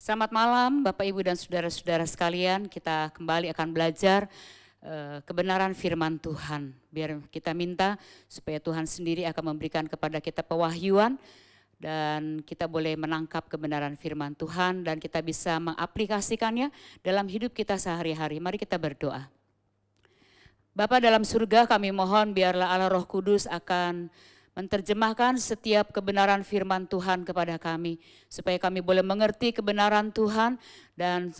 Selamat malam Bapak Ibu dan saudara-saudara sekalian, kita kembali akan belajar kebenaran firman Tuhan. Biar kita minta supaya Tuhan sendiri akan memberikan kepada kita pewahyuan dan kita boleh menangkap kebenaran firman Tuhan dan kita bisa mengaplikasikannya dalam hidup kita sehari-hari. Mari kita berdoa. Bapa dalam surga, kami mohon biarlah Allah Roh Kudus akan menerjemahkan setiap kebenaran firman Tuhan kepada kami, supaya kami boleh mengerti kebenaran Tuhan dan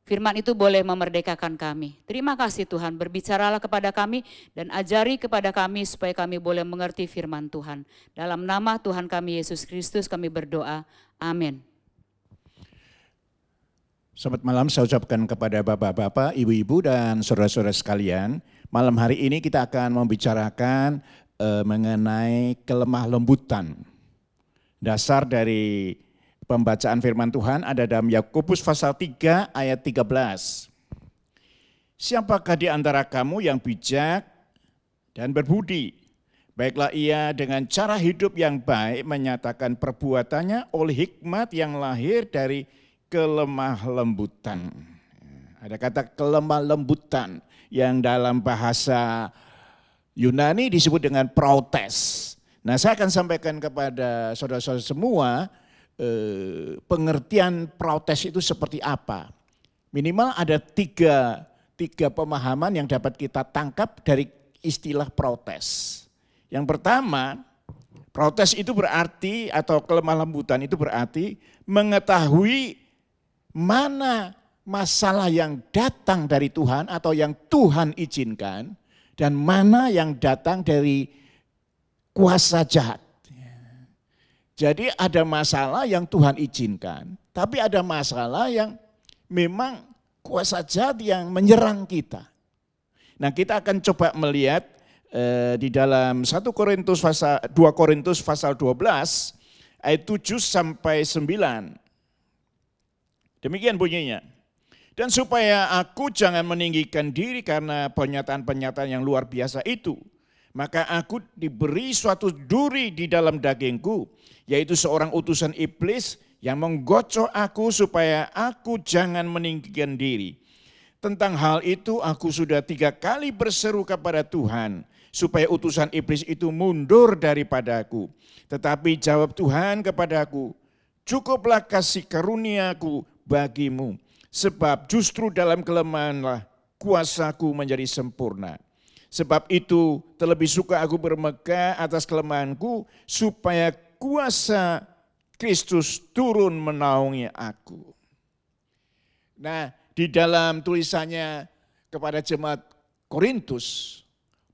firman itu boleh memerdekakan kami. Terima kasih Tuhan, berbicaralah kepada kami dan ajari kepada kami supaya kami boleh mengerti firman Tuhan. Dalam nama Tuhan kami Yesus Kristus kami berdoa, amin. Selamat malam saya ucapkan kepada bapak-bapak, ibu-ibu dan saudara-saudara sekalian. Malam hari ini kita akan membicarakan mengenai kelemah lembutan. Dasar dari pembacaan firman Tuhan ada dalam Yakobus pasal 3 ayat 13. Siapakah di antara kamu yang bijak dan berbudi? Baiklah ia dengan cara hidup yang baik menyatakan perbuatannya oleh hikmat yang lahir dari kelemah lembutan. Ada kata kelemah lembutan yang dalam bahasa Yunani disebut dengan protes. Nah, saya akan sampaikan kepada saudara-saudara semua pengertian protes itu seperti apa. Minimal ada tiga pemahaman yang dapat kita tangkap dari istilah protes. Yang pertama, protes itu berarti atau kelemah lembutan itu berarti mengetahui mana masalah yang datang dari Tuhan atau yang Tuhan izinkan dan mana yang datang dari kuasa jahat. Jadi ada masalah yang Tuhan izinkan, tapi ada masalah yang memang kuasa jahat yang menyerang kita. Nah, kita akan coba melihat di dalam 2 Korintus pasal 12 ayat 7 sampai 9. Demikian bunyinya. Dan supaya aku jangan meninggikan diri karena pernyataan-pernyataan yang luar biasa itu, maka aku diberi suatu duri di dalam dagingku, yaitu seorang utusan iblis yang menggocok aku supaya aku jangan meninggikan diri. Tentang hal itu aku sudah 3 kali berseru kepada Tuhan, supaya utusan iblis itu mundur daripadaku. Tetapi jawab Tuhan kepadaku, cukuplah kasih karuniaku bagimu. Sebab justru dalam kelemahanlah kuasaku menjadi sempurna. Sebab itu terlebih suka aku bermegah atas kelemahanku supaya kuasa Kristus turun menaungi aku. Nah, di dalam tulisannya kepada jemaat Korintus,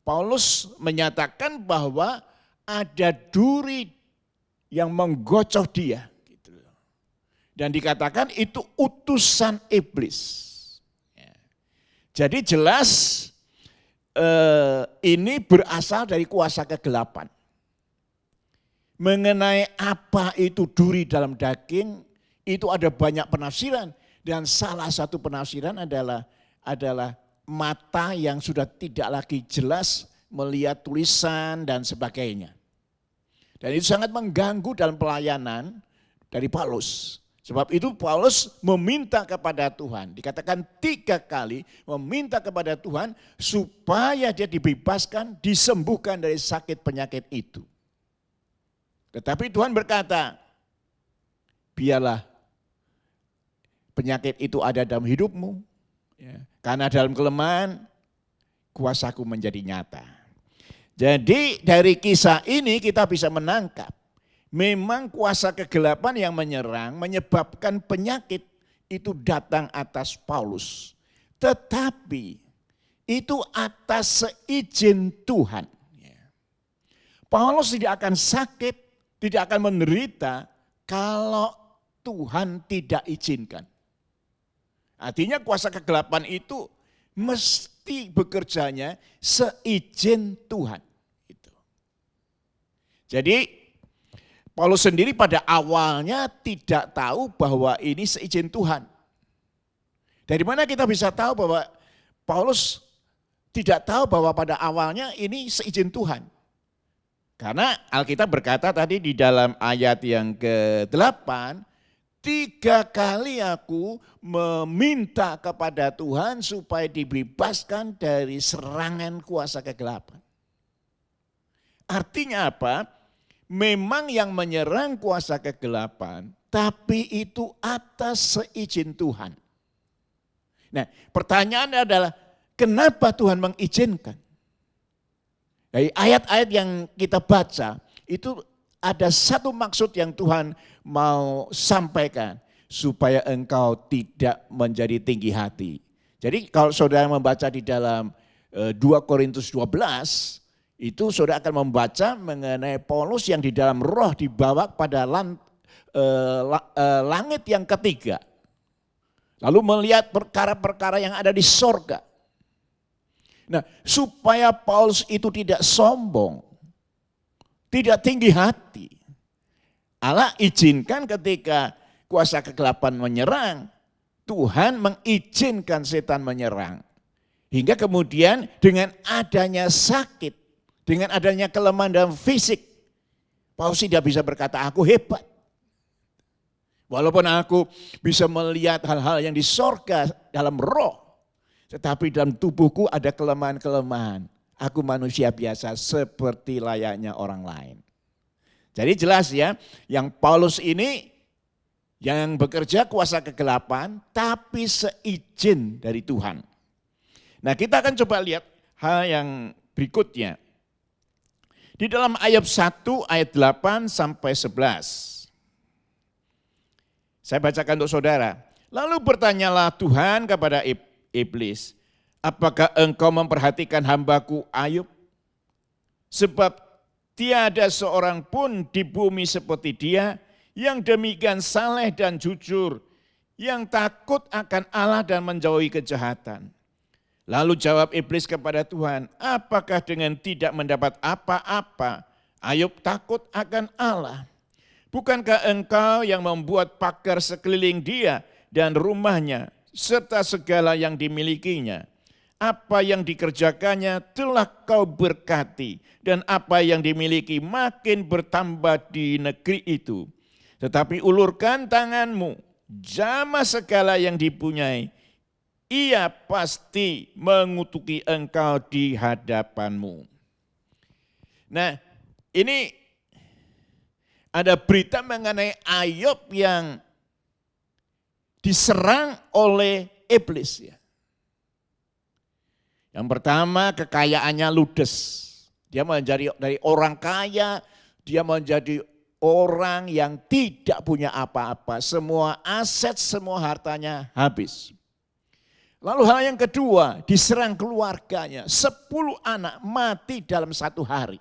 Paulus menyatakan bahwa ada duri yang menggocok dia. Dan dikatakan itu utusan iblis. Jadi jelas ini berasal dari kuasa kegelapan. Mengenai apa itu duri dalam daging, itu ada banyak penafsiran. Dan salah satu penafsiran adalah mata yang sudah tidak lagi jelas melihat tulisan dan sebagainya. Dan itu sangat mengganggu dalam pelayanan dari Paulus. Sebab itu Paulus meminta kepada Tuhan, dikatakan 3 kali meminta kepada Tuhan supaya dia dibebaskan, disembuhkan dari sakit penyakit itu. Tetapi Tuhan berkata, biarlah penyakit itu ada dalam hidupmu, karena dalam kelemahan kuasaku menjadi nyata. Jadi dari kisah ini kita bisa menangkap, memang kuasa kegelapan yang menyerang menyebabkan penyakit itu datang atas Paulus. Tetapi itu atas seizin Tuhan. Paulus tidak akan sakit, tidak akan menderita kalau Tuhan tidak izinkan. Artinya kuasa kegelapan itu mesti bekerjanya seizin Tuhan. Jadi Paulus sendiri pada awalnya tidak tahu bahwa ini seizin Tuhan. Dari mana kita bisa tahu bahwa Paulus tidak tahu bahwa pada awalnya ini seizin Tuhan? Karena Alkitab berkata tadi di dalam ayat yang ke-8, 3 kali aku meminta kepada Tuhan supaya dibebaskan dari serangan kuasa kegelapan. Artinya apa? Memang yang menyerang kuasa kegelapan, tapi itu atas seizin Tuhan. Nah, pertanyaannya adalah kenapa Tuhan mengizinkan? Dari ayat-ayat yang kita baca, itu ada satu maksud yang Tuhan mau sampaikan, supaya engkau tidak menjadi tinggi hati. Jadi kalau saudara membaca di dalam 2 Korintus 12, itu saudara akan membaca mengenai Paulus yang di dalam roh dibawa pada langit yang ketiga. Lalu melihat perkara-perkara yang ada di sorga. Nah, supaya Paulus itu tidak sombong, tidak tinggi hati, Allah izinkan ketika kuasa kegelapan menyerang, Tuhan mengizinkan setan menyerang. Hingga kemudian dengan adanya sakit, dengan adanya kelemahan dalam fisik, Paulus tidak bisa berkata aku hebat. Walaupun aku bisa melihat hal-hal yang di sorga dalam roh, tetapi dalam tubuhku ada kelemahan-kelemahan. Aku manusia biasa seperti layaknya orang lain. Jadi jelas ya, yang Paulus ini yang bekerja kuasa kegelapan tapi seizin dari Tuhan. Nah, kita akan coba lihat hal yang berikutnya. Di dalam ayat 1, ayat 8 sampai 11. Saya bacakan untuk saudara. Lalu bertanyalah Tuhan kepada iblis, apakah engkau memperhatikan hambaku Ayub? Sebab tiada seorang pun di bumi seperti dia yang demikian saleh dan jujur, yang takut akan Allah dan menjauhi kejahatan. Lalu jawab iblis kepada Tuhan, apakah dengan tidak mendapat apa-apa Ayub takut akan Allah? Bukankah engkau yang membuat pagar sekeliling dia dan rumahnya, serta segala yang dimilikinya? Apa yang dikerjakannya telah kau berkati, dan apa yang dimiliki makin bertambah di negeri itu. Tetapi ulurkan tanganmu, jamah segala yang dipunyai, ia pasti mengutuki engkau di hadapanmu. Nah, ini ada berita mengenai Ayub yang diserang oleh iblis ya. Yang pertama kekayaannya ludes. Dia menjadi dari orang kaya, dia menjadi orang yang tidak punya apa-apa. Semua aset, semua hartanya habis. Lalu hal yang kedua, diserang keluarganya. 10 anak mati dalam 1 hari.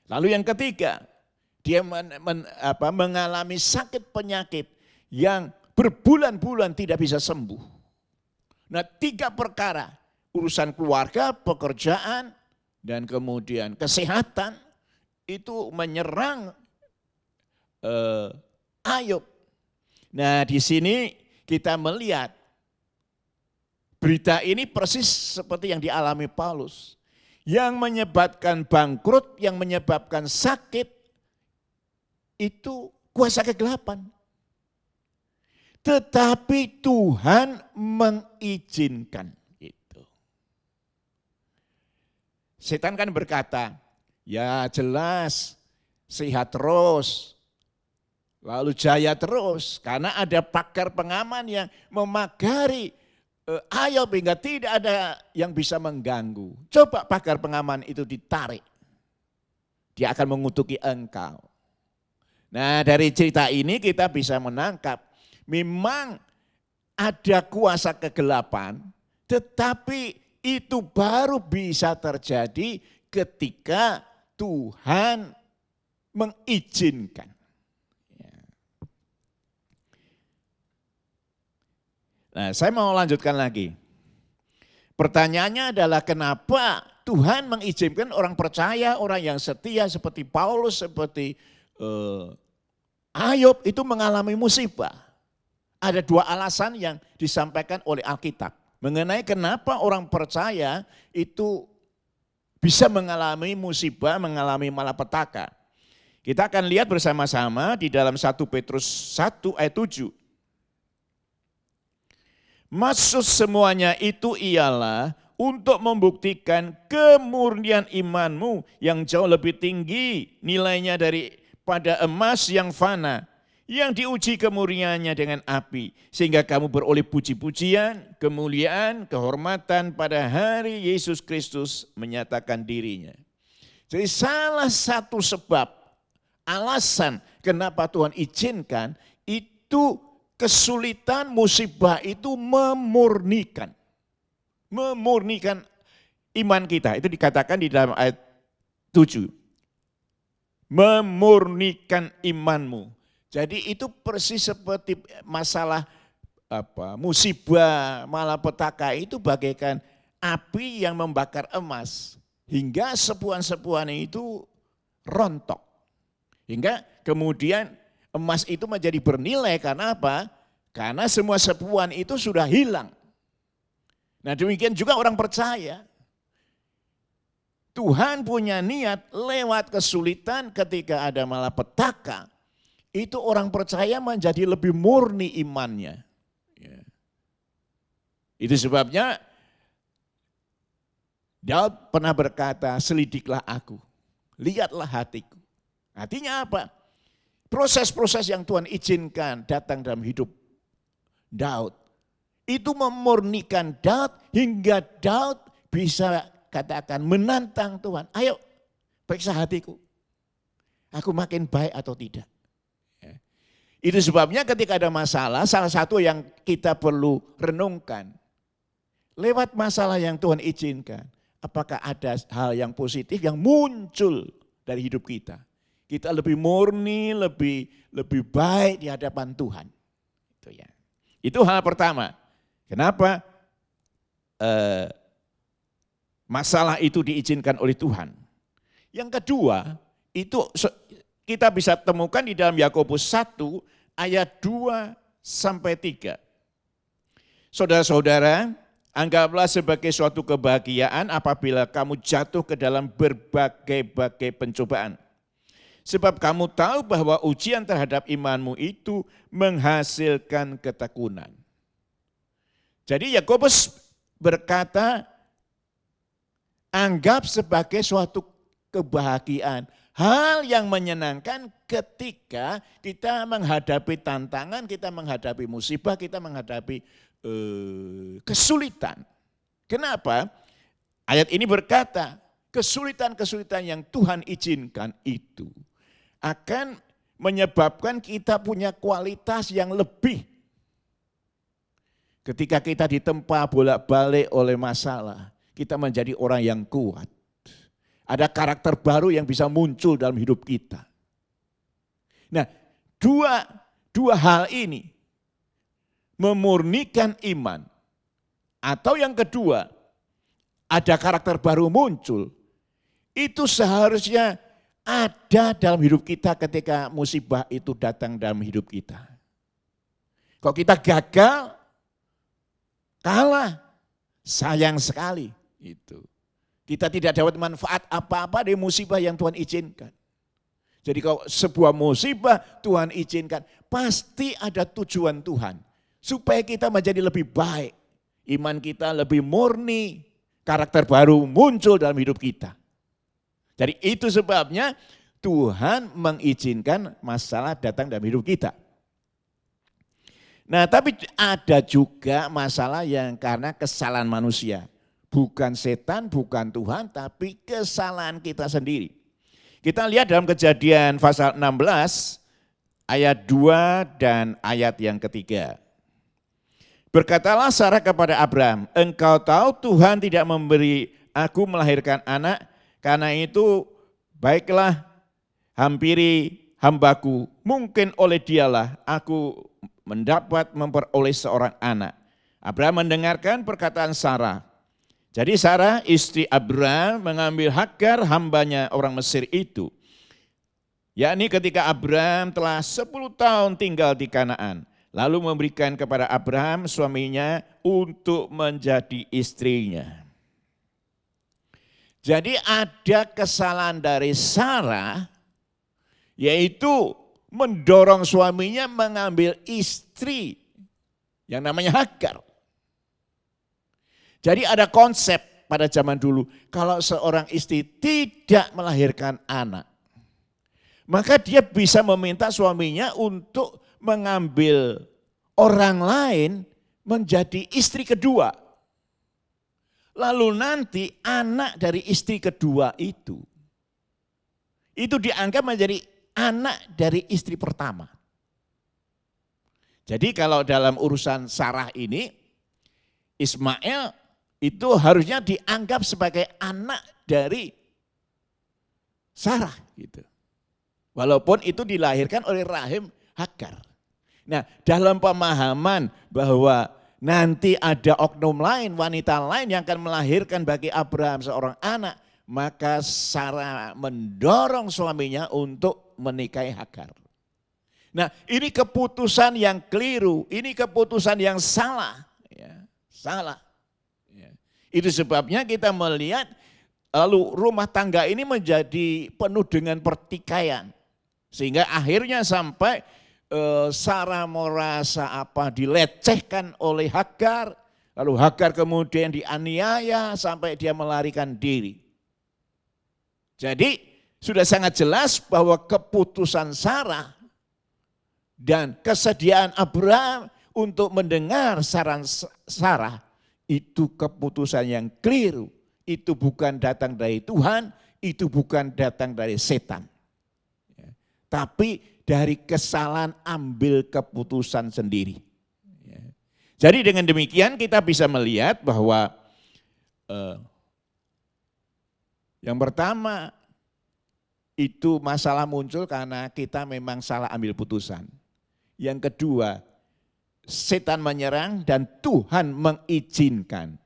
Lalu yang ketiga, dia mengalami sakit penyakit yang berbulan-bulan tidak bisa sembuh. Nah, 3 perkara, urusan keluarga, pekerjaan, dan kemudian kesehatan, itu menyerang Ayub. Nah, di sini kita melihat berita ini persis seperti yang dialami Paulus. Yang menyebabkan bangkrut, yang menyebabkan sakit, itu kuasa kegelapan. Tetapi Tuhan mengizinkan itu. Setan kan berkata, ya jelas sehat terus, lalu jaya terus. Karena ada pagar pengaman yang memagari Ayub hingga tidak ada yang bisa mengganggu. Coba pagar pengaman itu ditarik, dia akan mengutuki engkau. Nah, dari cerita ini kita bisa menangkap, memang ada kuasa kegelapan, tetapi itu baru bisa terjadi ketika Tuhan mengizinkan. Nah, saya mau lanjutkan lagi. Pertanyaannya adalah kenapa Tuhan mengizinkan orang percaya, orang yang setia seperti Paulus, seperti Ayub itu mengalami musibah. Ada 2 alasan yang disampaikan oleh Alkitab mengenai kenapa orang percaya itu bisa mengalami musibah, mengalami malapetaka. Kita akan lihat bersama-sama di dalam 1 Petrus 1 ayat 7. Maksud semuanya itu ialah untuk membuktikan kemurnian imanmu yang jauh lebih tinggi nilainya daripada emas yang fana, yang diuji kemurniannya dengan api, sehingga kamu beroleh puji-pujian, kemuliaan, kehormatan pada hari Yesus Kristus menyatakan dirinya. Jadi salah satu sebab, alasan kenapa Tuhan izinkan itu kesulitan musibah itu memurnikan iman kita. Itu dikatakan di dalam ayat 7. Memurnikan imanmu. Jadi itu persis seperti masalah musibah malapetaka itu bagaikan api yang membakar emas hingga sepuan-sepuan itu rontok. Hingga kemudian emas itu menjadi bernilai karena apa? Karena semua sepuan itu sudah hilang. Nah demikian juga orang percaya. Tuhan punya niat lewat kesulitan ketika ada malapetaka. Itu orang percaya menjadi lebih murni imannya. Ya. Itu sebabnya Daud pernah berkata, selidiklah aku, lihatlah hatiku. Artinya apa? Proses-proses yang Tuhan izinkan datang dalam hidup Daud. Itu memurnikan Daud hingga Daud bisa katakan menantang Tuhan. Ayo periksa hatiku. Aku makin baik atau tidak. Itu sebabnya ketika ada masalah, salah satu yang kita perlu renungkan. Lewat masalah yang Tuhan izinkan. Apakah ada hal yang positif yang muncul dari hidup kita. Kita lebih murni, lebih baik di hadapan Tuhan. Itu ya. Itu hal pertama. Kenapa masalah itu diizinkan oleh Tuhan? Yang kedua, itu kita bisa temukan di dalam Yakobus 1 ayat 2 sampai 3. Saudara-saudara, anggaplah sebagai suatu kebahagiaan apabila kamu jatuh ke dalam berbagai-bagai pencobaan. Sebab kamu tahu bahwa ujian terhadap imanmu itu menghasilkan ketekunan. Jadi Yakobus berkata, anggap sebagai suatu kebahagiaan. Hal yang menyenangkan ketika kita menghadapi tantangan, kita menghadapi musibah, kita menghadapi kesulitan. Kenapa? Ayat ini berkata, kesulitan-kesulitan yang Tuhan izinkan itu akan menyebabkan kita punya kualitas yang lebih. Ketika kita ditempa bolak-balik oleh masalah, kita menjadi orang yang kuat. Ada karakter baru yang bisa muncul dalam hidup kita. Nah, dua hal ini memurnikan iman. Atau yang kedua, ada karakter baru muncul. Itu seharusnya ada dalam hidup kita ketika musibah itu datang dalam hidup kita. Kalau kita gagal, kalah, sayang sekali. Itu. Kita tidak dapat manfaat apa-apa dari musibah yang Tuhan izinkan. Jadi kalau sebuah musibah Tuhan izinkan, pasti ada tujuan Tuhan. Supaya kita menjadi lebih baik, iman kita lebih murni, karakter baru muncul dalam hidup kita. Jadi itu sebabnya Tuhan mengizinkan masalah datang dalam hidup kita. Nah tapi ada juga masalah yang karena kesalahan manusia. Bukan setan, bukan Tuhan, tapi kesalahan kita sendiri. Kita lihat dalam Kejadian pasal 16 ayat 2 dan ayat yang ketiga. Berkatalah Sarah kepada Abraham, engkau tahu Tuhan tidak memberi aku melahirkan anak, karena itu baiklah hampiri hambaku, mungkin oleh dialah aku mendapat memperoleh seorang anak. Abraham mendengarkan perkataan Sarah. Jadi Sarah istri Abraham mengambil Hagar hambanya orang Mesir itu. Yakni ketika Abraham telah 10 tahun tinggal di Kanaan. Lalu memberikan kepada Abraham suaminya untuk menjadi istrinya. Jadi ada kesalahan dari Sarah yaitu mendorong suaminya mengambil istri yang namanya Hagar. Jadi ada konsep pada zaman dulu, kalau seorang istri tidak melahirkan anak, maka dia bisa meminta suaminya untuk mengambil orang lain menjadi istri kedua. Lalu nanti anak dari istri kedua itu dianggap menjadi anak dari istri pertama. Jadi kalau dalam urusan Sarah ini, Ismail itu harusnya dianggap sebagai anak dari Sarah gitu. Walaupun itu dilahirkan oleh rahim Hagar. Nah, dalam pemahaman bahwa nanti ada oknum lain, wanita lain yang akan melahirkan bagi Abraham seorang anak, maka Sarah mendorong suaminya untuk menikahi Hagar. Nah, ini keputusan yang keliru, ini keputusan yang salah. Ya, salah. Ya. Itu sebabnya kita melihat lalu rumah tangga ini menjadi penuh dengan pertikaian. Sehingga akhirnya sampai Sarah merasa dilecehkan oleh Hagar, lalu Hagar kemudian dianiaya sampai dia melarikan diri. Jadi sudah sangat jelas bahwa keputusan Sarah dan kesediaan Abraham untuk mendengar saran Sarah itu keputusan yang keliru. Itu bukan datang dari Tuhan, itu bukan datang dari setan. Tapi dari kesalahan ambil keputusan sendiri. Jadi dengan demikian kita bisa melihat bahwa yang pertama itu masalah muncul karena kita memang salah ambil putusan. Yang kedua, setan menyerang dan Tuhan mengizinkan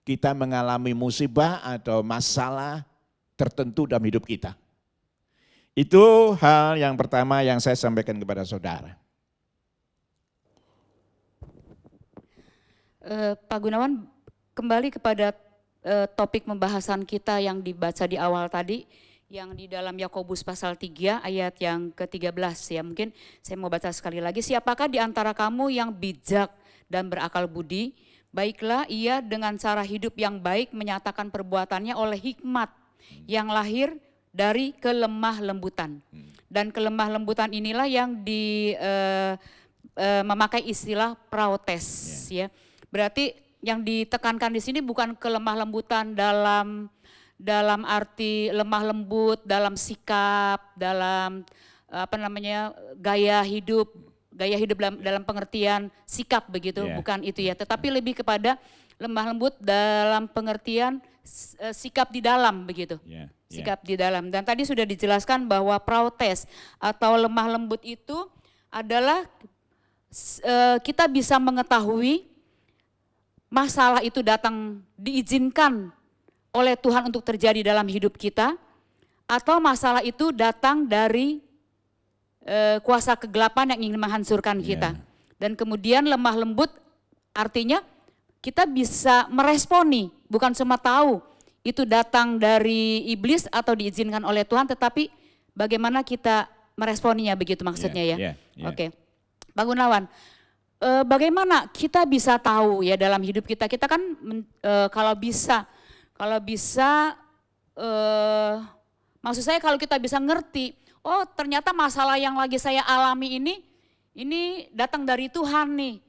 kita mengalami musibah atau masalah tertentu dalam hidup kita. Itu hal yang pertama yang saya sampaikan kepada saudara. Pak Gunawan, kembali kepada topik pembahasan kita yang dibaca di awal tadi, yang di dalam Yakobus pasal 3 ayat yang ke-13 ya. Mungkin saya mau baca sekali lagi. Siapakah di antara kamu yang bijak dan berakal budi? Baiklah ia dengan cara hidup yang baik menyatakan perbuatannya oleh hikmat yang lahir dari kelemah lembutan. Dan kelemah lembutan inilah yang memakai istilah praotes ya. Berarti yang ditekankan di sini bukan kelemah lembutan dalam arti lemah lembut, dalam sikap, dalam gaya hidup dalam pengertian sikap begitu, bukan itu ya. Tetapi lebih kepada lemah lembut dalam pengertian sikap di dalam begitu. Sikap di dalam. Dan tadi sudah dijelaskan bahwa praotes atau lemah lembut itu adalah kita bisa mengetahui masalah itu datang diizinkan oleh Tuhan untuk terjadi dalam hidup kita, atau masalah itu datang dari kuasa kegelapan yang ingin menghancurkan kita. Dan kemudian lemah lembut artinya kita bisa meresponi, bukan cuma tahu itu datang dari iblis atau diizinkan oleh Tuhan, tetapi bagaimana kita meresponinya begitu maksudnya ya. Oke. Pak Gunawan, bagaimana kita bisa tahu ya dalam hidup kita, kita kan kalau bisa maksud saya kalau kita bisa ngerti, oh ternyata masalah yang lagi saya alami ini datang dari Tuhan nih.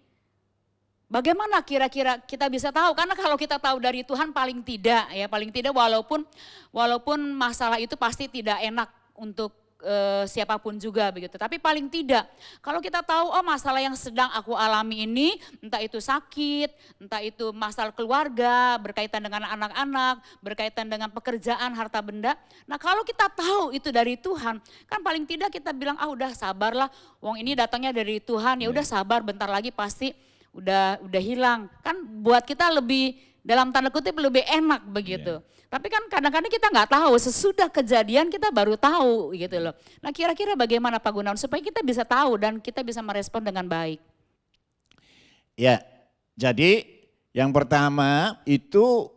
Bagaimana kira-kira kita bisa tahu? Karena kalau kita tahu dari Tuhan paling tidak walaupun masalah itu pasti tidak enak untuk siapapun juga begitu. Tapi paling tidak kalau kita tahu oh masalah yang sedang aku alami ini entah itu sakit, entah itu masalah keluarga, berkaitan dengan anak-anak, berkaitan dengan pekerjaan, harta benda. Nah kalau kita tahu itu dari Tuhan, kan paling tidak kita bilang udah sabarlah, wong ini datangnya dari Tuhan, ya udah sabar bentar lagi pasti udah hilang. Kan buat kita lebih dalam tanda kutip lebih enak begitu. Tapi kan kadang-kadang kita nggak tahu, sesudah kejadian kita baru tahu gitu loh. Nah kira-kira bagaimana Pak Gunawan supaya kita bisa tahu dan kita bisa merespon dengan baik? Ya, jadi yang pertama itu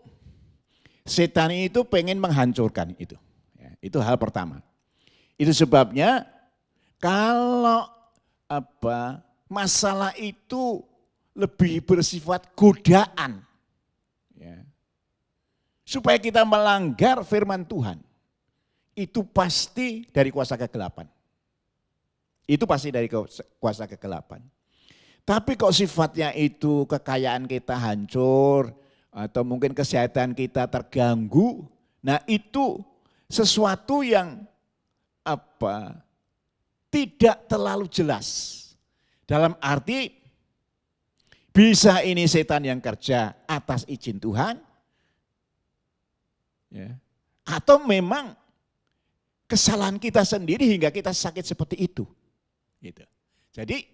setan itu pengen menghancurkan itu. Ya, itu hal pertama. Itu sebabnya Kalau masalah itu lebih bersifat godaan, ya, supaya kita melanggar firman Tuhan, itu pasti dari kuasa kegelapan. Itu pasti dari kuasa kegelapan. Tapi kok sifatnya itu kekayaan kita hancur, atau mungkin kesehatan kita terganggu, nah itu sesuatu yang tidak terlalu jelas. Dalam arti bisa ini setan yang kerja atas izin Tuhan, ya, atau memang kesalahan kita sendiri hingga kita sakit seperti itu. Gitu. Jadi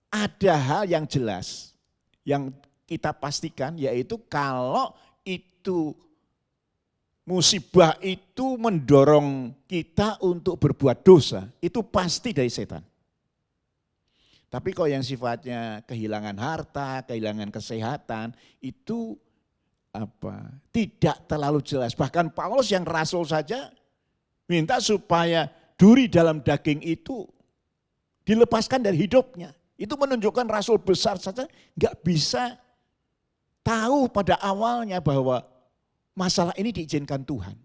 ada hal yang jelas yang kita pastikan, yaitu kalau itu musibah itu mendorong kita untuk berbuat dosa, itu pasti dari setan. Tapi kalau yang sifatnya kehilangan harta, kehilangan kesehatan, itu tidak terlalu jelas. Bahkan Paulus yang rasul saja minta supaya duri dalam daging itu dilepaskan dari hidupnya. Itu menunjukkan rasul besar saja nggak bisa tahu pada awalnya bahwa masalah ini diizinkan Tuhan.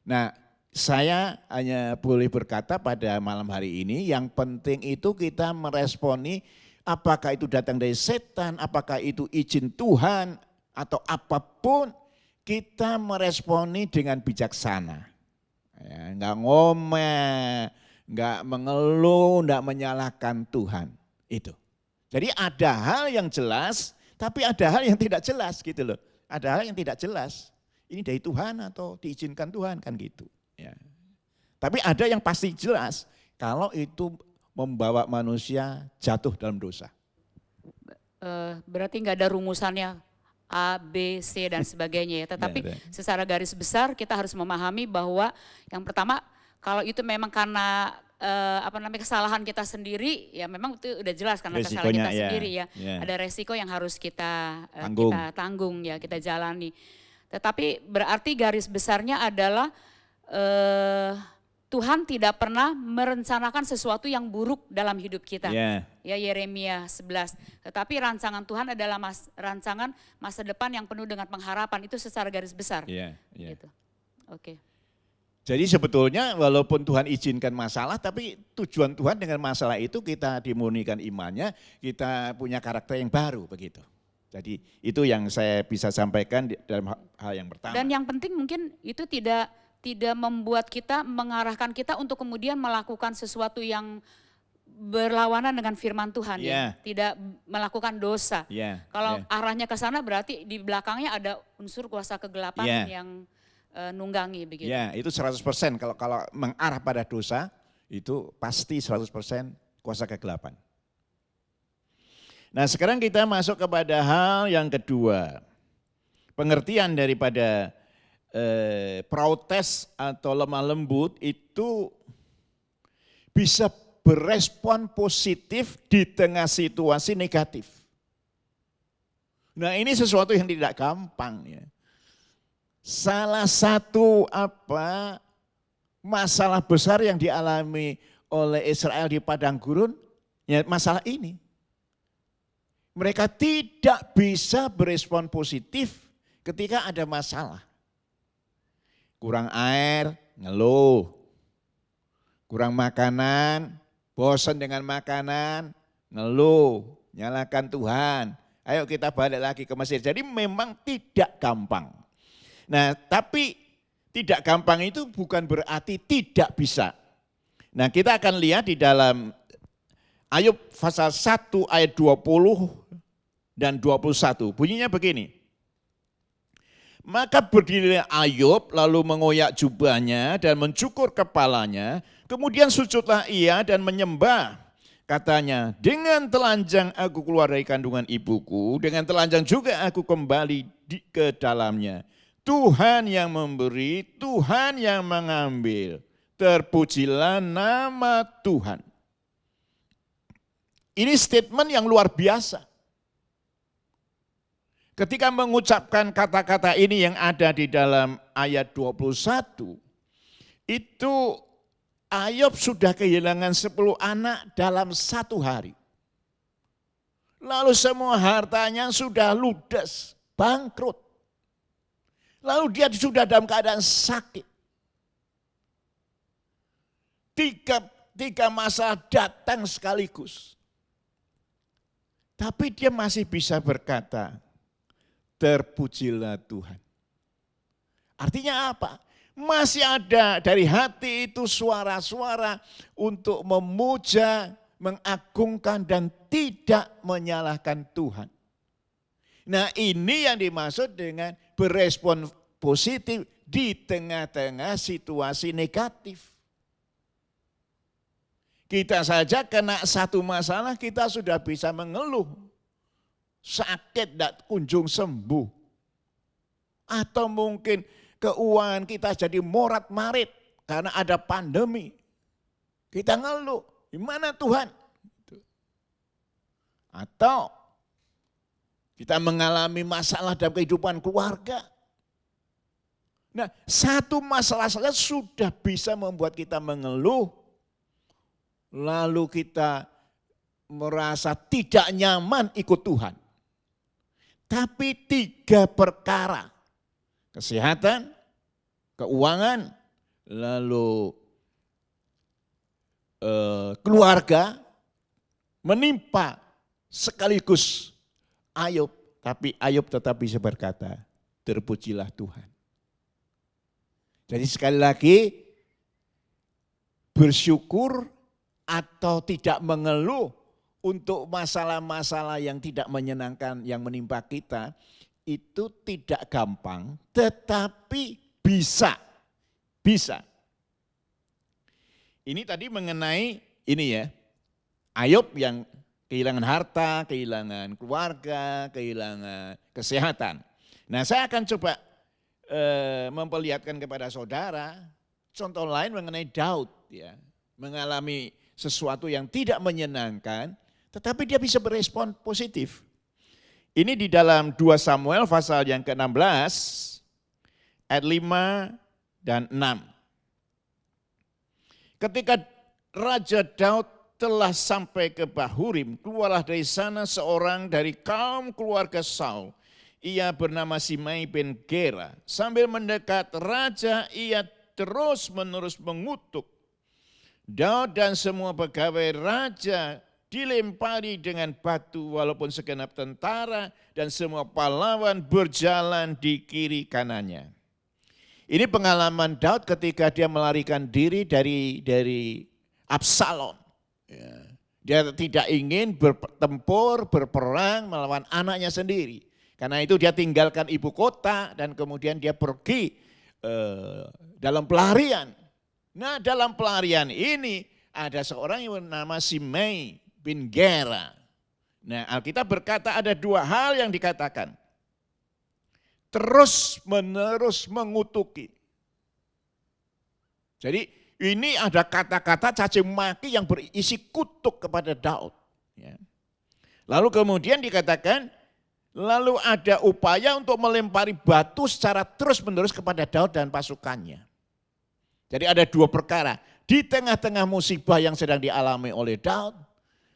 Nah, saya hanya boleh berkata pada malam hari ini, yang penting itu kita meresponi apakah itu datang dari setan, apakah itu izin Tuhan, atau apapun, kita meresponi dengan bijaksana. Ya, enggak ngomel, enggak mengeluh, enggak menyalahkan Tuhan. Itu. Jadi ada hal yang jelas, tapi ada hal yang tidak jelas gitu loh. Ada hal yang tidak jelas. Ini dari Tuhan atau diizinkan Tuhan kan gitu. Ya. Tapi ada yang pasti jelas kalau itu membawa manusia jatuh dalam dosa. Berarti nggak ada rumusannya A, B, C dan sebagainya ya. Tetapi secara garis besar kita harus memahami bahwa yang pertama kalau itu memang karena kesalahan kita sendiri, ya memang itu udah jelas karena kesalahan kita sendiri ya. Ada resiko yang harus kita tanggung ya, kita jalani. Tetapi berarti garis besarnya adalah Tuhan tidak pernah merencanakan sesuatu yang buruk dalam hidup kita. Ya, Yeremia 11. Tetapi rancangan Tuhan adalah rancangan masa depan yang penuh dengan pengharapan. Itu secara garis besar. Gitu. Oke. Jadi sebetulnya walaupun Tuhan izinkan masalah, tapi tujuan Tuhan dengan masalah itu kita dimurnikan imannya, kita punya karakter yang baru begitu. Jadi itu yang saya bisa sampaikan dalam hal yang pertama. Dan yang penting mungkin itu tidak membuat kita, mengarahkan kita untuk kemudian melakukan sesuatu yang berlawanan dengan firman Tuhan ya. Tidak melakukan dosa. Kalau arahnya ke sana berarti di belakangnya ada unsur kuasa kegelapan yang nunggangi begitu. Ya, itu 100%. Kalau mengarah pada dosa, itu pasti 100% kuasa kegelapan. Nah, sekarang kita masuk kepada hal yang kedua. Pengertian daripada protes atau lemah lembut itu bisa berespon positif di tengah situasi negatif. Nah, ini sesuatu yang tidak gampang ya. Salah satu masalah besar yang dialami oleh Israel di padang gurun, ya masalah ini. Mereka tidak bisa berespon positif ketika ada masalah. Kurang air, ngeluh. Kurang makanan, bosan dengan makanan, ngeluh, nyalakan Tuhan. Ayo kita balik lagi ke Mesir. Jadi memang tidak gampang. Nah, tapi tidak gampang itu bukan berarti tidak bisa. Nah, kita akan lihat di dalam Ayub pasal 1 ayat 20 dan 21. Bunyinya begini. Maka berdirilah Ayub lalu mengoyak jubahnya dan mencukur kepalanya. Kemudian sujudlah ia dan menyembah. Katanya, dengan telanjang aku keluar dari kandungan ibuku, dengan telanjang juga aku kembali ke dalamnya. Tuhan yang memberi, Tuhan yang mengambil. Terpujilah nama Tuhan. Ini statement yang luar biasa. Ketika mengucapkan kata-kata ini yang ada di dalam ayat 21, itu Ayub sudah kehilangan 10 anak dalam 1 hari. Lalu semua hartanya sudah ludes, bangkrut. Lalu dia sudah dalam keadaan sakit. Tiga masalah datang sekaligus. Tapi dia masih bisa berkata, terpujilah Tuhan. Artinya apa? Masih ada dari hati itu suara-suara untuk memuja, mengagungkan dan tidak menyalahkan Tuhan. Nah, ini yang dimaksud dengan berespon positif di tengah-tengah situasi negatif. Kita saja kena satu masalah, kita sudah bisa mengeluh. Sakit tidak kunjung sembuh. Atau mungkin keuangan kita jadi morat-marit karena ada pandemi. Kita ngeluh, gimana Tuhan? Atau kita mengalami masalah dalam kehidupan keluarga. Nah, satu masalah saja sudah bisa membuat kita mengeluh. Lalu kita merasa tidak nyaman ikut Tuhan. Tapi 3 perkara, kesehatan, keuangan, lalu keluarga, menimpa sekaligus Ayub. Tapi Ayub tetap bisa berkata, terpujilah Tuhan. Jadi sekali lagi, bersyukur atau tidak mengeluh untuk masalah-masalah yang tidak menyenangkan yang menimpa kita, itu tidak gampang, tetapi bisa. Bisa. Ini tadi mengenai ini ya, Ayub yang kehilangan harta, kehilangan keluarga, kehilangan kesehatan. Nah, saya akan coba memperlihatkan kepada saudara contoh lain mengenai Daud ya, mengalami sesuatu yang tidak menyenangkan, tetapi dia bisa berespon positif. Ini di dalam 2 Samuel pasal yang ke-16 ayat 5 dan 6. Ketika Raja Daud telah sampai ke Bahurim, keluarlah dari sana seorang dari kaum keluarga Saul. Ia bernama Simei bin Gera. Sambil mendekat raja, ia terus-menerus mengutuk Daud dan semua pegawai raja dilempari dengan batu walaupun segenap tentara dan semua pahlawan berjalan di kiri kanannya. Ini pengalaman Daud ketika dia melarikan diri dari Absalom. Dia tidak ingin bertempur, berperang melawan anaknya sendiri. Karena itu dia tinggalkan ibu kota dan kemudian dia pergi dalam pelarian. Nah, dalam pelarian ini ada seorang yang bernama Simei bin Gera. Nah, Alkitab berkata ada 2 hal yang dikatakan. Terus menerus mengutuki. Jadi ini ada kata-kata caci maki yang berisi kutuk kepada Daud. Lalu kemudian dikatakan, lalu ada upaya untuk melempari batu secara terus menerus kepada Daud dan pasukannya. Jadi ada 2 perkara. Di tengah-tengah musibah yang sedang dialami oleh Daud,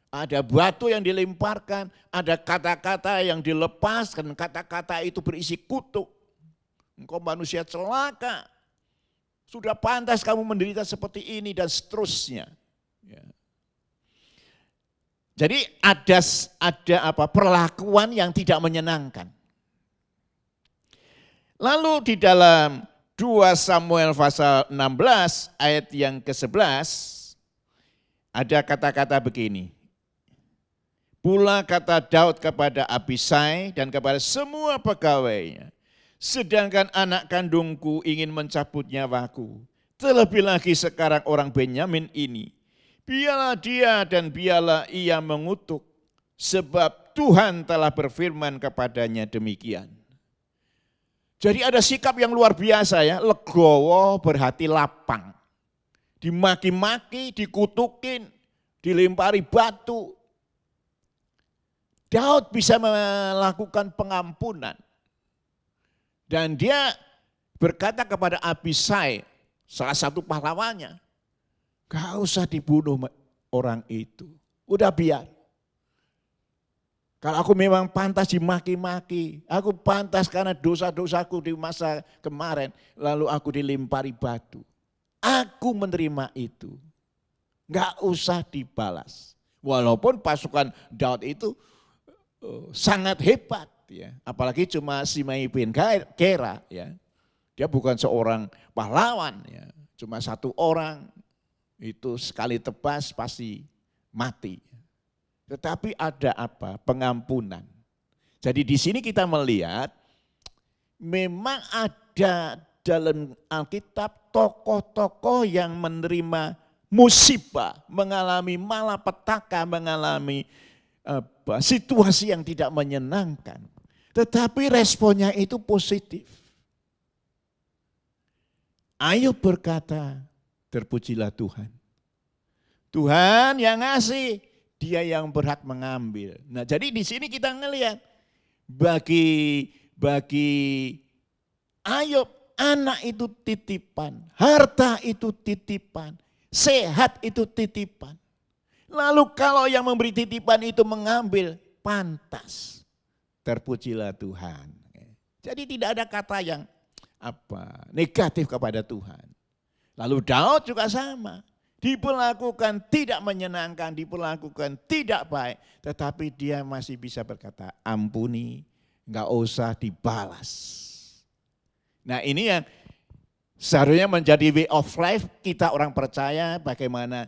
ada batu yang dilemparkan, ada kata-kata yang dilepaskan, kata-kata itu berisi kutuk. Engkau manusia celaka, sudah pantas kamu menderita seperti ini dan seterusnya. Jadi ada perlakuan yang tidak menyenangkan. Lalu di dalam 2 Samuel pasal 16 ayat yang ke-11 ada kata-kata begini. Pula kata Daud kepada Abisai dan kepada semua pegawainya, sedangkan anak kandungku ingin mencabut nyawaku, terlebih lagi sekarang orang Benyamin ini, biarlah dia dan biarlah ia mengutuk, sebab Tuhan telah berfirman kepadanya demikian. Jadi ada sikap yang luar biasa ya, legowo berhati lapang. Dimaki-maki, dikutukin, dilempari batu. Daud bisa melakukan pengampunan. Dan dia berkata kepada Abisai, salah satu pahlawannya, Gak usah dibunuh orang itu. Udah biar. Kalau aku memang pantas dimaki-maki, aku pantas karena dosa-dosaku di masa kemarin, lalu aku dilempari batu. Aku menerima itu. Gak usah dibalas. Walaupun pasukan Daud itu sangat hebat, ya. Apalagi cuma Simei bin Gera, ya. Dia bukan seorang pahlawan, ya. Cuma satu orang, itu sekali tebas pasti mati. Tetapi ada apa? Pengampunan. Jadi di sini kita melihat memang ada dalam Alkitab tokoh-tokoh yang menerima musibah, mengalami malapetaka, mengalami situasi yang tidak menyenangkan. Tetapi responnya itu positif. Ayub berkata, terpujilah Tuhan. Tuhan yang ngasih, Dia yang berhak mengambil. Nah, jadi di sini kita ngelihat bagi Ayub, anak itu titipan, harta itu titipan, sehat itu titipan. Lalu kalau yang memberi titipan itu mengambil, pantas. Terpujilah Tuhan. Jadi tidak ada kata yang negatif kepada Tuhan. Lalu Daud juga sama. Diperlakukan tidak menyenangkan, diperlakukan tidak baik. Tetapi dia masih bisa berkata, ampuni, enggak usah dibalas. Nah ini yang seharusnya menjadi way of life kita orang percaya, bagaimana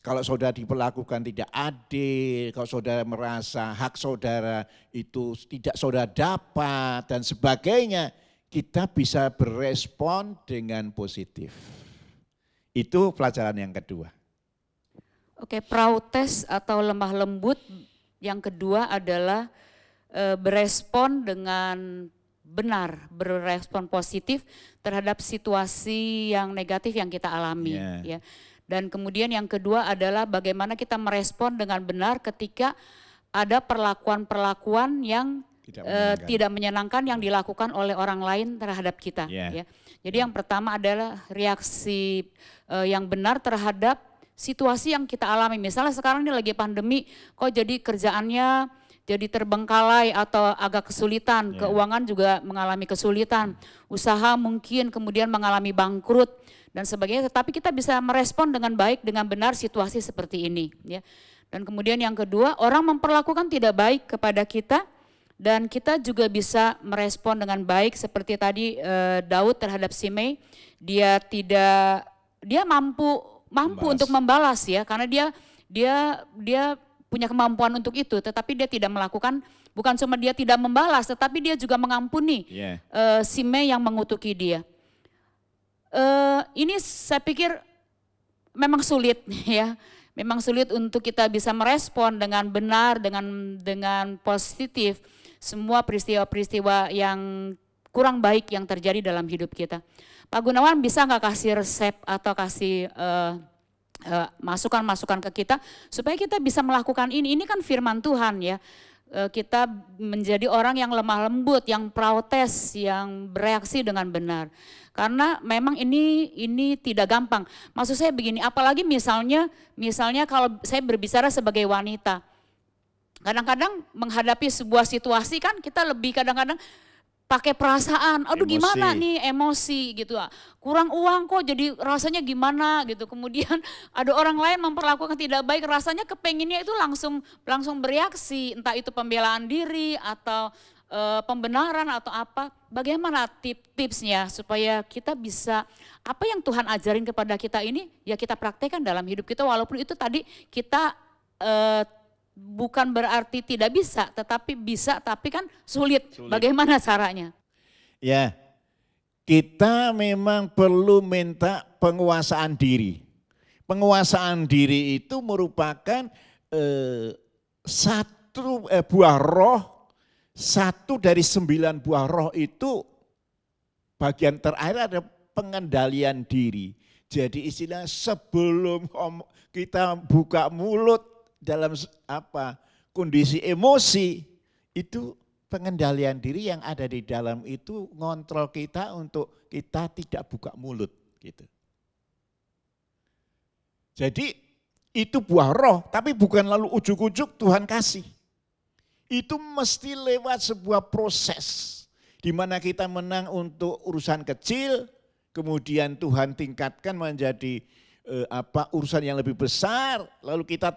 kalau saudara diperlakukan tidak adil, kalau saudara merasa hak saudara itu tidak saudara dapat dan sebagainya, kita bisa berespon dengan positif. Itu pelajaran yang kedua. Oke, proutes atau lemah lembut yang kedua adalah berespon dengan benar, berespon positif terhadap situasi yang negatif yang kita alami. Ya. Dan kemudian yang kedua adalah bagaimana kita merespon dengan benar ketika ada perlakuan-perlakuan yang tidak menyenangkan yang dilakukan oleh orang lain terhadap kita. Ya. Jadi yang pertama adalah reaksi yang benar terhadap situasi yang kita alami. Misalnya sekarang ini lagi pandemi, kok jadi kerjaannya jadi terbengkalai atau agak kesulitan, keuangan juga mengalami kesulitan, usaha mungkin kemudian mengalami bangkrut dan sebagainya. Tetapi kita bisa merespon dengan baik, dengan benar situasi seperti ini. Ya. Dan kemudian yang kedua, orang memperlakukan tidak baik kepada kita, dan kita juga bisa merespon dengan baik seperti tadi Daud terhadap Simei, dia mampu untuk membalas ya, karena dia punya kemampuan untuk itu, tetapi dia tidak melakukan, bukan cuma dia tidak membalas, tetapi dia juga mengampuni Simei yang mengutuki dia. Ini saya pikir memang sulit ya. Memang sulit untuk kita bisa merespon dengan benar, dengan positif semua peristiwa-peristiwa yang kurang baik yang terjadi dalam hidup kita. Pak Gunawan bisa nggak kasih resep atau kasih masukan-masukan ke kita supaya kita bisa melakukan ini? Ini kan firman Tuhan ya. Kita menjadi orang yang lemah lembut, yang protes, yang bereaksi dengan benar. Karena memang ini tidak gampang. Maksud saya begini, apalagi misalnya kalau saya berbicara sebagai wanita, kadang-kadang menghadapi sebuah situasi kan kita lebih kadang-kadang pakai perasaan, aduh emosi. Gimana nih emosi gitu, kurang uang kok jadi rasanya gimana gitu. Kemudian ada orang lain memperlakukan tidak baik, rasanya kepenginnya itu langsung bereaksi, entah itu pembelaan diri atau pembenaran atau apa. Bagaimana tipsnya supaya kita bisa apa yang Tuhan ajarin kepada kita ini ya kita praktekkan dalam hidup kita, walaupun itu tadi kita bukan berarti tidak bisa, tetapi bisa, tapi kan sulit. Bagaimana caranya? Ya, kita memang perlu minta penguasaan diri. Penguasaan diri itu merupakan satu buah roh, satu dari 9 buah roh itu bagian terakhir ada pengendalian diri. Jadi istilah sebelum kita buka mulut, dalam kondisi emosi itu pengendalian diri yang ada di dalam itu ngontrol kita untuk kita tidak buka mulut gitu. Jadi itu buah roh, tapi bukan lalu ujuk-ujuk Tuhan kasih. Itu mesti lewat sebuah proses di mana kita menang untuk urusan kecil, kemudian Tuhan tingkatkan menjadi urusan yang lebih besar, lalu kita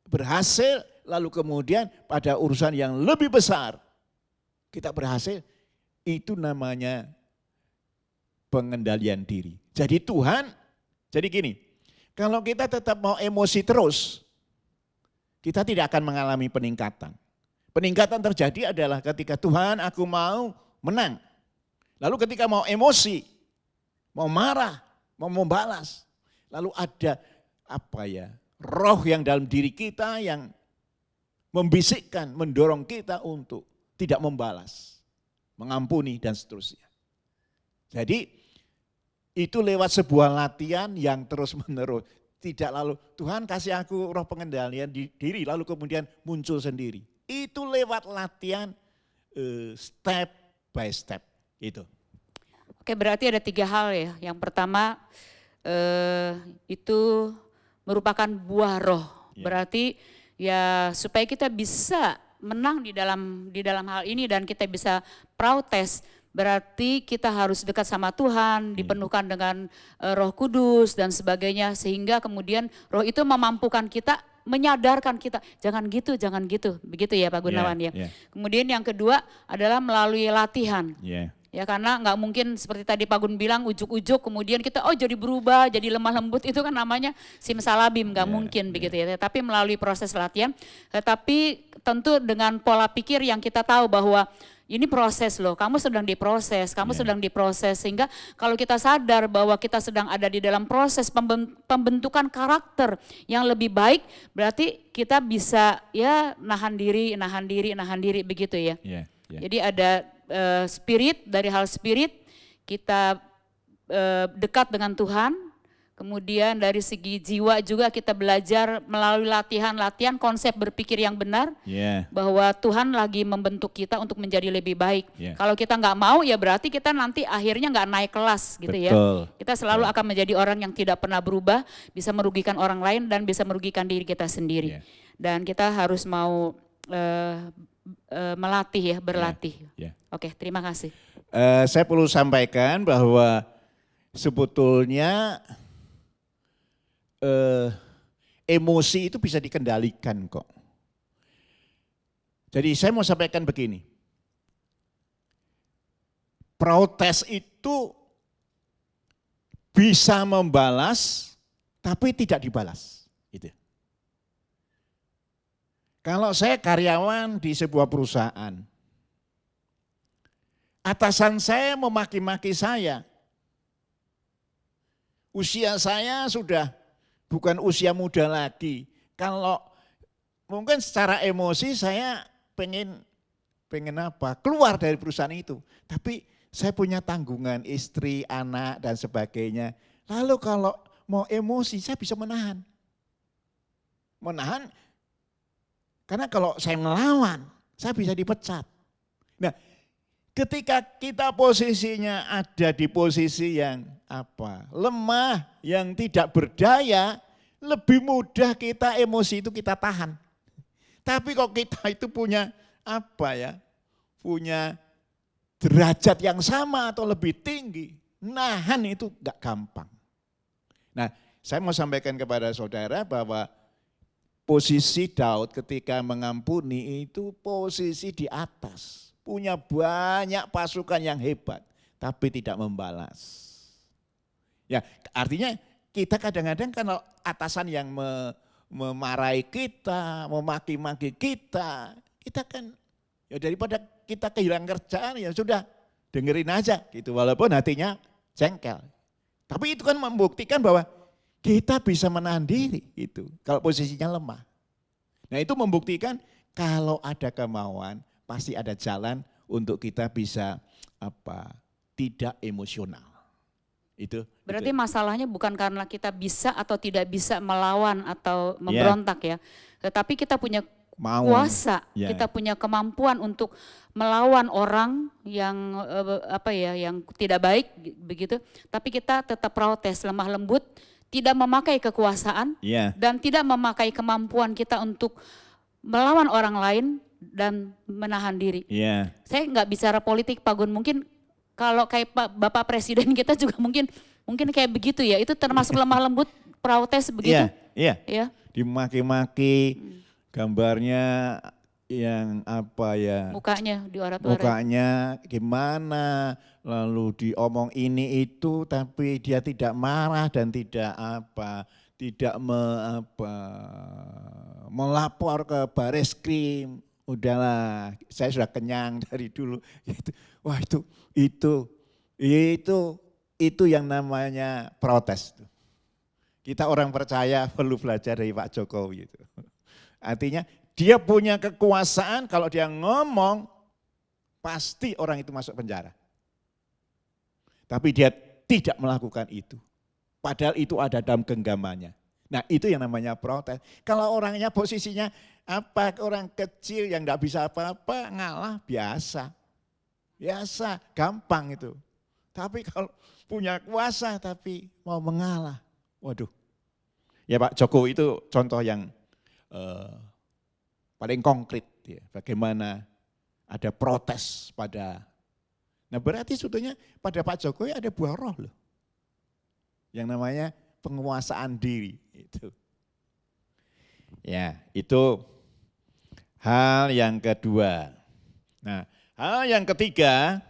berhasil, lalu kemudian pada urusan yang lebih besar kita berhasil. Itu namanya pengendalian diri. Jadi Tuhan, jadi gini, kalau kita tetap mau emosi terus, kita tidak akan mengalami peningkatan. Peningkatan terjadi adalah ketika Tuhan aku mau menang. Lalu ketika mau emosi, mau marah, mau membalas, lalu ada roh yang dalam diri kita yang membisikkan, mendorong kita untuk tidak membalas, mengampuni dan seterusnya. Jadi itu lewat sebuah latihan yang terus menerus. Tidak lalu Tuhan kasih aku roh pengendalian diri lalu kemudian muncul sendiri. Itu lewat latihan step by step itu. Oke, berarti ada 3 hal ya. Yang pertama itu merupakan buah roh. Berarti ya supaya kita bisa menang di dalam hal ini dan kita bisa protes, berarti kita harus dekat sama Tuhan, dipenuhkan dengan Roh Kudus dan sebagainya, sehingga kemudian roh itu memampukan kita, menyadarkan kita, jangan gitu, begitu ya Pak Gunawan ya. Kemudian yang kedua adalah melalui latihan. Ya karena nggak mungkin seperti tadi Pak Gun bilang ujuk-ujuk kemudian kita jadi berubah, jadi lemah lembut, itu kan namanya simsalabim, nggak mungkin begitu ya. Tapi melalui proses latihan, tetapi tentu dengan pola pikir yang kita tahu bahwa ini proses loh, kamu sedang diproses, sehingga kalau kita sadar bahwa kita sedang ada di dalam proses pembentukan karakter yang lebih baik, berarti kita bisa ya nahan diri begitu ya. Jadi ada spirit, dari hal spirit kita dekat dengan Tuhan, kemudian dari segi jiwa juga kita belajar melalui latihan konsep berpikir yang benar, bahwa Tuhan lagi membentuk kita untuk menjadi lebih baik. Kalau kita nggak mau ya berarti kita nanti akhirnya nggak naik kelas gitu. Betul. Ya. Kita selalu akan menjadi orang yang tidak pernah berubah, bisa merugikan orang lain dan bisa merugikan diri kita sendiri. Dan kita harus mau melatih ya, berlatih. Oke, terima kasih. Saya perlu sampaikan bahwa sebetulnya emosi itu bisa dikendalikan kok. Jadi saya mau sampaikan begini, protes itu bisa membalas tapi tidak dibalas. Gitu. Kalau saya karyawan di sebuah perusahaan, atasan saya memaki-maki saya. Usia saya sudah bukan usia muda lagi. Kalau mungkin secara emosi saya pengen keluar dari perusahaan itu. Tapi saya punya tanggungan istri, anak dan sebagainya. Lalu kalau mau emosi saya bisa menahan. Karena kalau saya melawan, saya bisa dipecat. Nah, ketika kita posisinya ada di posisi yang lemah, yang tidak berdaya, lebih mudah kita emosi itu kita tahan. Tapi kalau kita itu punya punya derajat yang sama atau lebih tinggi, nahan itu enggak gampang. Nah, saya mau sampaikan kepada saudara bahwa posisi Daud ketika mengampuni itu posisi di atas. Punya banyak pasukan yang hebat, tapi tidak membalas. Ya, artinya kita kadang-kadang kalau atasan yang memarahi kita, memaki-maki kita kan ya daripada kita kehilangan kerjaan ya sudah dengerin aja gitu, walaupun hatinya jengkel. Tapi itu kan membuktikan bahwa kita bisa menahan diri itu kalau posisinya lemah. Nah itu membuktikan kalau ada kemauan pasti ada jalan untuk kita bisa tidak emosional. Itu. Berarti masalahnya bukan karena kita bisa atau tidak bisa melawan atau memberontak ya, tetapi kita punya kuasa, kita punya kemampuan untuk melawan orang yang yang tidak baik begitu, tapi kita tetap protes, lemah lembut, tidak memakai kekuasaan Ya. dan tidak memakai kemampuan kita untuk melawan orang lain dan menahan diri. Ya. Saya nggak bicara politik Pak Gun, mungkin kalau kayak Bapak Presiden kita juga mungkin kayak begitu ya, itu termasuk lemah lembut protes begitu? Iya. Ya. Dimaki-maki, gambarnya yang apa ya? Mukanya diorat-orat. Mukanya gimana, lalu diomong ini itu, tapi dia tidak marah dan tidak melapor ke Bareskrim. Udahlah, saya sudah kenyang dari dulu. Wah itu yang namanya protes. Kita orang percaya perlu belajar dari Pak Jokowi itu. Artinya dia punya kekuasaan, kalau dia ngomong pasti orang itu masuk penjara. Tapi dia tidak melakukan itu. Padahal itu ada dalam genggamannya. Nah itu yang namanya protes. Kalau orangnya posisinya orang kecil yang enggak bisa apa-apa, ngalah biasa. Biasa, gampang itu. Tapi kalau punya kuasa tapi mau mengalah, waduh. Ya Pak Jokowi itu contoh yang paling konkret ya, bagaimana ada protes pada, nah berarti sebetulnya pada Pak Jokowi ada buah roh loh, yang namanya penguasaan diri itu. Ya itu hal yang kedua. Nah hal yang ketiga,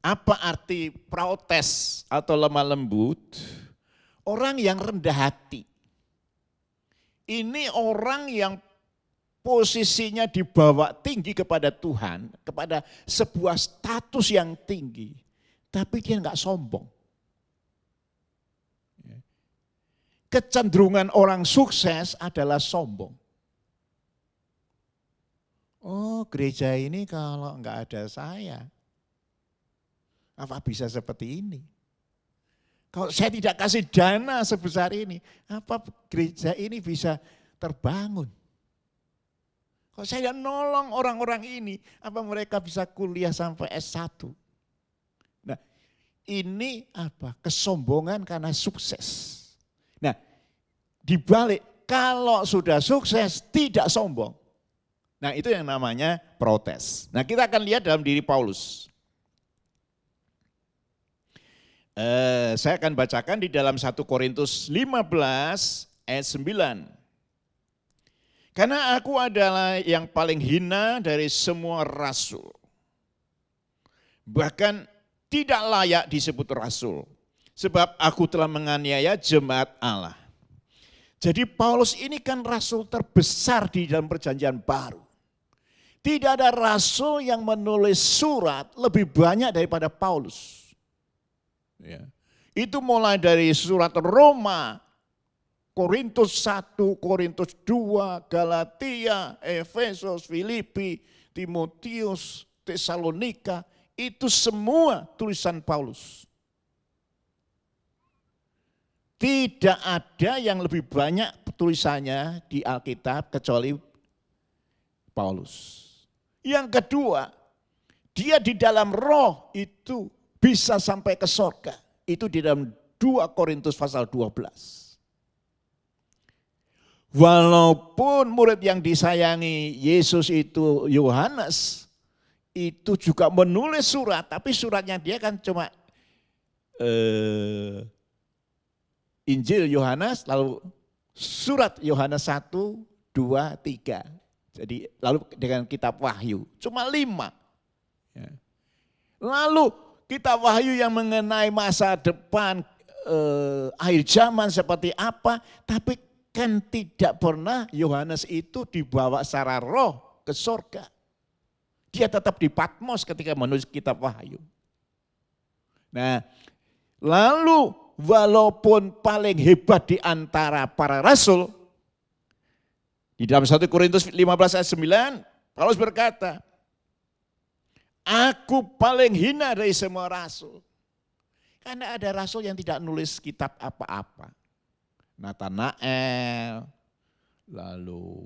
apa arti protes atau lemah lembut? Orang yang rendah hati. Ini orang yang posisinya dibawa tinggi kepada Tuhan, kepada sebuah status yang tinggi, tapi dia enggak sombong. Kecenderungan orang sukses adalah sombong. Oh, gereja ini kalau enggak ada saya, apa bisa seperti ini? Kalau saya tidak kasih dana sebesar ini, apa gereja ini bisa terbangun? Kalau saya tidak nolong orang-orang ini, apa mereka bisa kuliah sampai S1? Nah, ini apa? Kesombongan karena sukses. Nah, dibalik kalau sudah sukses tidak sombong. Nah, itu yang namanya protes. Nah, kita akan lihat dalam diri Paulus. Saya akan bacakan di dalam 1 Korintus 15 ayat 9. Karena aku adalah yang paling hina dari semua rasul. Bahkan tidak layak disebut rasul. Sebab aku telah menganiaya jemaat Allah. Jadi Paulus ini kan rasul terbesar di dalam perjanjian baru. Tidak ada rasul yang menulis surat lebih banyak daripada Paulus. Ya. Itu mulai dari surat Roma, Korintus 1, Korintus 2, Galatia, Efesus, Filipi, Timotius, Tesalonika, itu semua tulisan Paulus. Tidak ada yang lebih banyak tulisannya di Alkitab kecuali Paulus. Yang kedua, dia di dalam roh itu bisa sampai ke surga. Itu di dalam 2 Korintus pasal 12. Walaupun murid yang disayangi Yesus itu Yohanes, itu juga menulis surat, tapi suratnya dia kan cuma Injil Yohanes, lalu surat Yohanes 1, 2, 3. Jadi lalu dengan kitab Wahyu, cuma 5. Ya. Lalu kitab Wahyu yang mengenai masa depan, akhir zaman seperti apa, tapi kan tidak pernah Yohanes itu dibawa secara roh ke surga. Dia tetap di Patmos ketika menulis kitab Wahyu. Nah, lalu walaupun paling hebat di antara para rasul, di dalam 1 Korintus 15 ayat 9, Paulus berkata, aku paling hina dari semua rasul. Karena ada rasul yang tidak nulis kitab apa-apa. Nathanael, lalu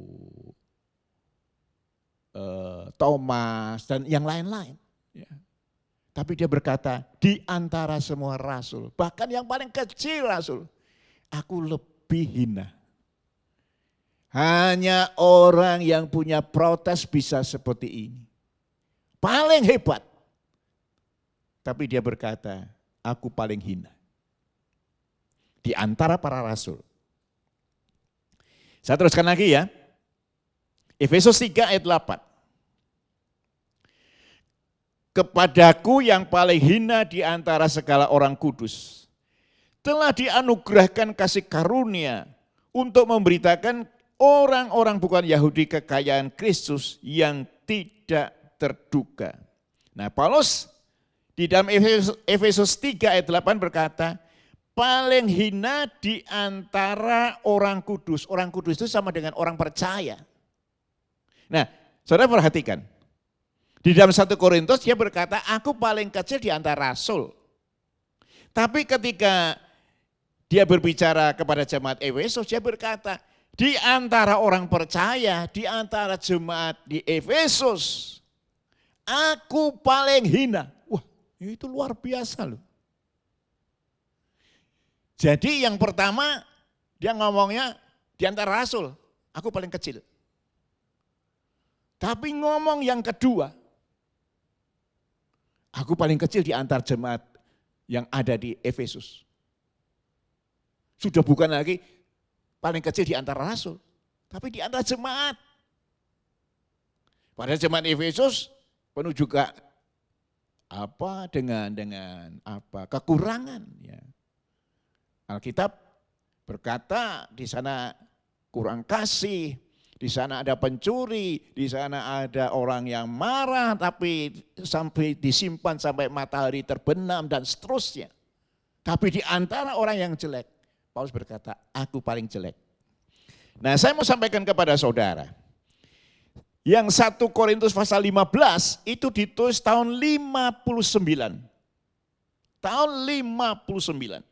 Thomas, dan yang lain-lain. Tapi dia berkata, di antara semua rasul, bahkan yang paling kecil rasul, aku lebih hina. Hanya orang yang punya protes bisa seperti ini. Paling hebat. Tapi dia berkata, aku paling hina. Di antara para rasul. Saya teruskan lagi ya. Efesus 3 ayat 8. Kepadaku yang paling hina di antara segala orang kudus, telah dianugerahkan kasih karunia untuk memberitakan orang-orang bukan Yahudi kekayaan Kristus yang tidak terduga. Nah, Paulus di dalam Efesus 3 ayat 8 berkata, paling hina di antara orang kudus. Orang kudus itu sama dengan orang percaya. Nah, saudara perhatikan. Di dalam 1 Korintus dia berkata, aku paling kecil di antara rasul. Tapi ketika dia berbicara kepada jemaat Efesus, dia berkata, di antara orang percaya, di antara jemaat di Efesus, aku paling hina. Wah, itu luar biasa loh. Jadi yang pertama dia ngomongnya di antara rasul, aku paling kecil. Tapi ngomong yang kedua, aku paling kecil di antara jemaat yang ada di Efesus. Sudah bukan lagi paling kecil di antara rasul, tapi di antara jemaat. Pada jemaat Efesus penuh juga dengan kekurangan ya. Alkitab berkata di sana kurang kasih, di sana ada pencuri, di sana ada orang yang marah tapi sampai disimpan sampai matahari terbenam dan seterusnya. Tapi di antara orang yang jelek, Paulus berkata, aku paling jelek. Nah, saya mau sampaikan kepada saudara, yang 1 Korintus pasal 15 itu ditulis tahun 59. Tahun 59.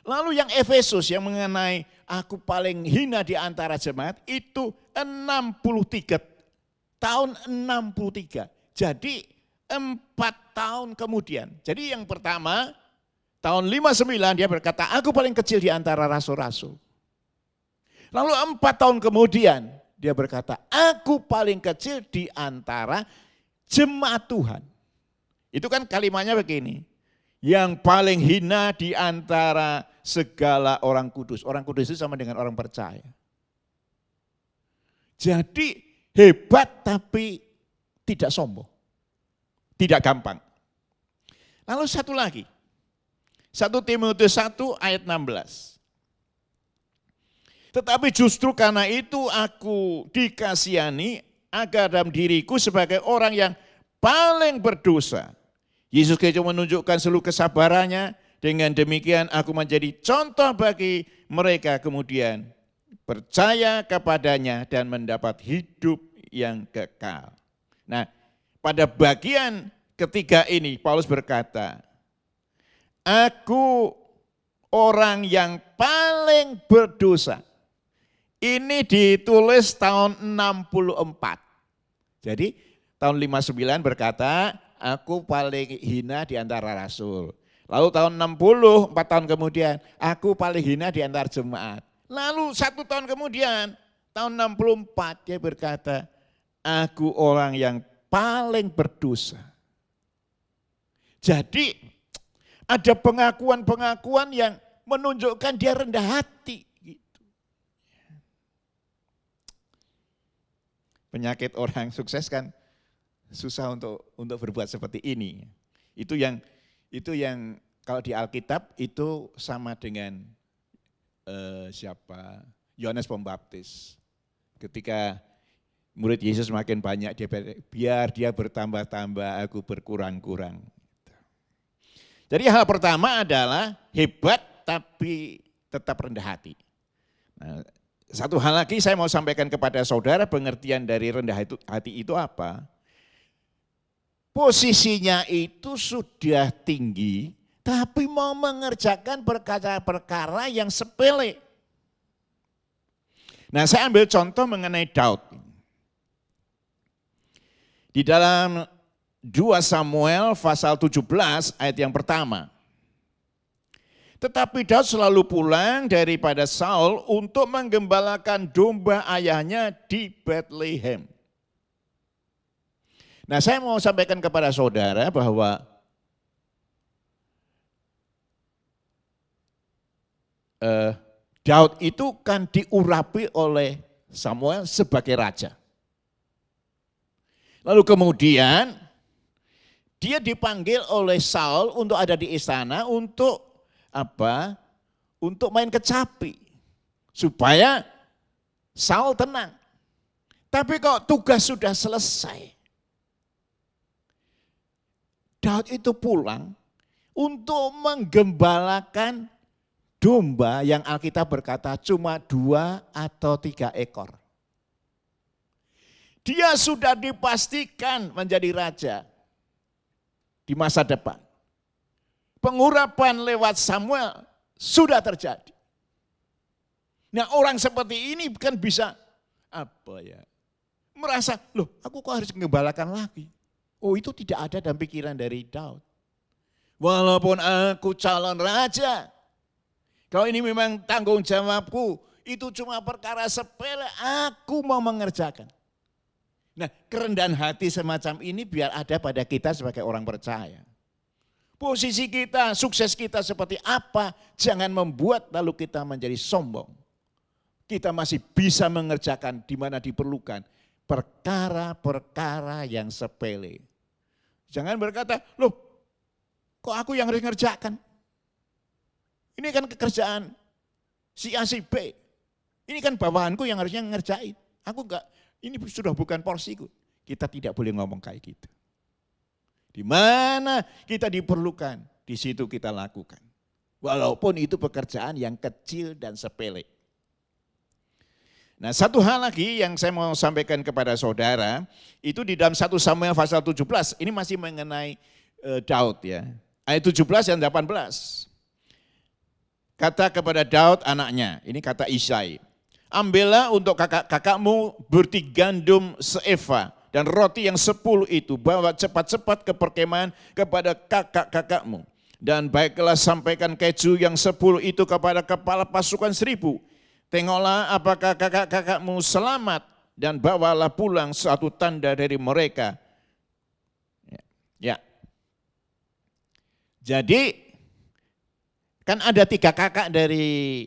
Lalu yang Efesus yang mengenai aku paling hina di antara jemaat itu 63. Tahun 63. Jadi 4 tahun kemudian. Jadi yang pertama tahun 59 dia berkata aku paling kecil di antara rasul-rasul. Lalu 4 tahun kemudian dia berkata aku paling kecil di antara jemaat Tuhan. Itu kan kalimatnya begini. Yang paling hina di antara segala orang kudus. Orang kudus itu sama dengan orang percaya. Jadi hebat tapi tidak sombong. Tidak gampang. Lalu satu lagi. 1 Timotius 1 ayat 16. Tetapi justru karena itu aku dikasihani agar dalam diriku sebagai orang yang paling berdosa. Yesus Kristus menunjukkan seluruh kesabarannya, dengan demikian aku menjadi contoh bagi mereka kemudian percaya kepadanya dan mendapat hidup yang kekal. Nah, pada bagian ketiga ini Paulus berkata, aku orang yang paling berdosa. Ini ditulis tahun 64. Jadi tahun 59 berkata, aku paling hina di antara rasul. Lalu tahun 60, 4 tahun kemudian, aku paling hina di antara jemaat. Lalu 1 tahun kemudian, tahun 64 dia berkata, aku orang yang paling berdosa. Jadi ada pengakuan-pengakuan yang menunjukkan dia rendah hati. Gitu. Penyakit orang sukses kan susah untuk berbuat seperti ini. Itu yang kalau di Alkitab itu sama dengan Yohanes Pembaptis. Ketika murid Yesus makin banyak, biar dia bertambah-tambah, aku berkurang-kurang. Jadi hal pertama adalah hebat tapi tetap rendah hati. Nah, satu hal lagi saya mau sampaikan kepada saudara, pengertian dari rendah hati itu apa? Posisinya itu sudah tinggi, tapi mau mengerjakan perkara-perkara yang sepele. Nah, saya ambil contoh mengenai Daud. Di dalam 2 Samuel pasal 17 ayat yang pertama. Tetapi Daud selalu pulang daripada Saul untuk menggembalakan domba ayahnya di Bethlehem. Nah, saya mau sampaikan kepada saudara bahwa Daud itu kan diurapi oleh Samuel sebagai raja. Lalu kemudian dia dipanggil oleh Saul untuk ada di istana untuk apa? Untuk main kecapi. Supaya Saul tenang. Tapi kok tugas sudah selesai. Daud itu pulang untuk menggembalakan domba yang Alkitab berkata cuma 2 atau 3 ekor. Dia sudah dipastikan menjadi raja di masa depan. Pengurapan lewat Samuel sudah terjadi. Nah, orang seperti ini kan bisa merasa, loh aku kok harus menggembalakan lagi. Oh, itu tidak ada dalam pikiran dari Daud. Walaupun aku calon raja, kalau ini memang tanggung jawabku, itu cuma perkara sepele, aku mau mengerjakan. Nah, kerendahan hati semacam ini biar ada pada kita sebagai orang percaya. Posisi kita, sukses kita seperti apa, jangan membuat lalu kita menjadi sombong. Kita masih bisa mengerjakan di mana diperlukan perkara-perkara yang sepele. Jangan berkata, loh kok aku yang harus ngerjakan? Ini kan pekerjaan si A si B. Ini kan bawahanku yang harusnya ngerjain. Aku enggak. Ini sudah bukan porsiku. Kita tidak boleh ngomong kayak gitu. Di mana kita diperlukan, di situ kita lakukan. Walaupun itu pekerjaan yang kecil dan sepele. Nah, satu hal lagi yang saya mau sampaikan kepada saudara, itu di dalam 1 Samuel pasal 17, ini masih mengenai Daud ya. Ayat 17 dan 18. Kata kepada Daud anaknya, ini kata Isai. Ambillah untuk kakak-kakakmu berti gandum seeva dan roti yang 10 itu, bawa cepat-cepat ke perkemahan kepada kakak-kakakmu. Dan baiklah sampaikan keju yang 10 itu kepada kepala pasukan 1000. Tengoklah apakah kakak-kakakmu selamat dan bawalah pulang suatu tanda dari mereka. Ya. Jadi kan ada 3 kakak dari